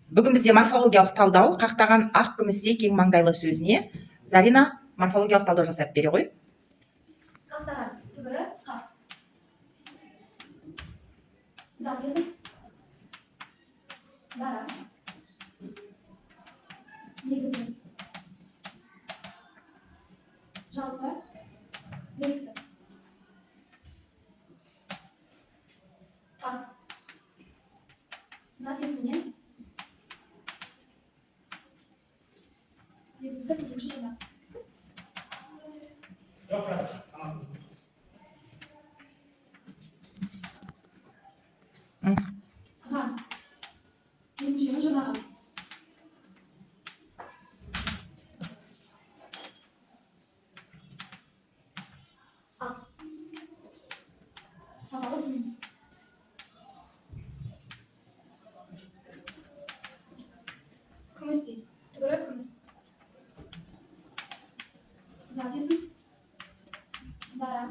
Бүгін бізде морфологиялық талдау қақтаған ақ күмістей кең маңдайлы сөзіне Зарина морфологиялық талдау жасап бере ғой. Қақтаған түбірі қақ. Зат есім. Дара. Негізгі. Жалпы. Деректі. Қақ. Зат есімнен. Негізгі тұтынушы жинақ. Ған. Есімшені жинаған. Ақ. Сапалы сүмес. Күміс дейді. Түбірі күміс. Зат есім. Дара.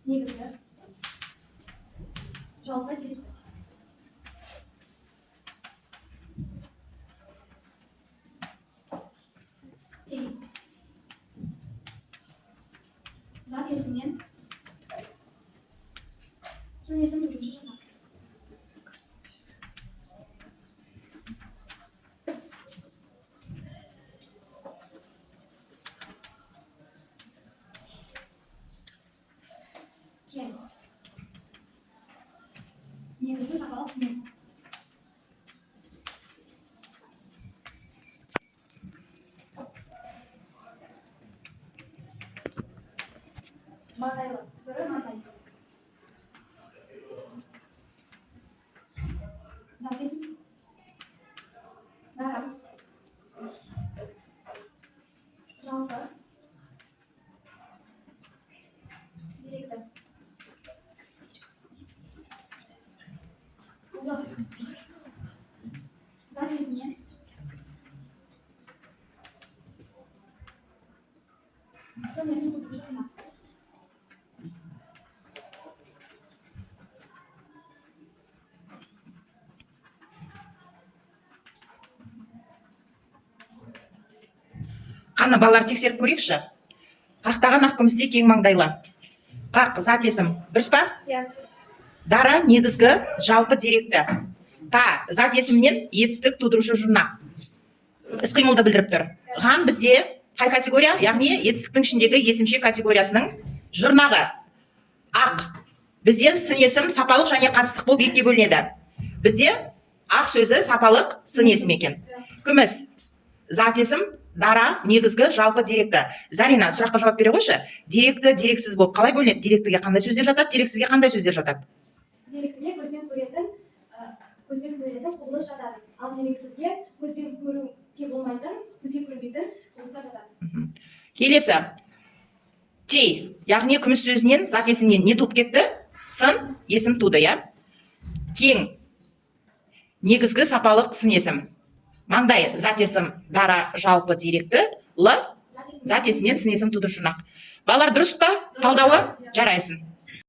Негізгі. Жалпы деректі. Тей. Зат есімнен. Сын есім тұтынушы жинақ. Кен. Негізгі сапалық сүмес. Маңдайлы. Түбірі маңдай. Зат есім. Дара. Жалпы. Деректі. Улы. Зат есімнен. Сын есім тұтынушы жинақ. Қаны балалар тексеріп көрейікші. Қақтаған ақ күмістей кең маңдайлы. Қақ зат есім. Дұрыс па? Дара негізгі жалпы деректі. Та зат есімнен етістік тудырушы жұрнақ. Іс-қимылды білдіріп тұр. Ған бізде қай категория? Яғни етістіктің ішіндегі есімше категориясының жұрнағы. Ақ. Бізде сын есім сапалық және қатыстық болып екіге бөлінеді. Бізде ақ сөзі сапалық сын есім екен. Күміс. Зат есім. Дара негізгі жалпы деректі. Зарина сұраққа жауап бере қойшы. Деректі, дерексіз болып қалай бөлінеді? Деректіге қандай сөздер жатады? Дерексізге қандай сөздер жатады? Деректіге көзбен көретін құбылыс жатады. Ал дерексізге көзбен көруге болмайтын, көзге көрінбейтін құбылыстар жатады. Келесі. Тей, яғни күміс сөзінен, зат есімнен не туып кетті? Сын есім туды, я? Кең. Негізгі сапалық сын есім. Маңдай зат есім дара жалпы деректі. Л зат есімнен сын есім туды жұрнақ. Балалар дұрыс па? Талдауы жарайсын.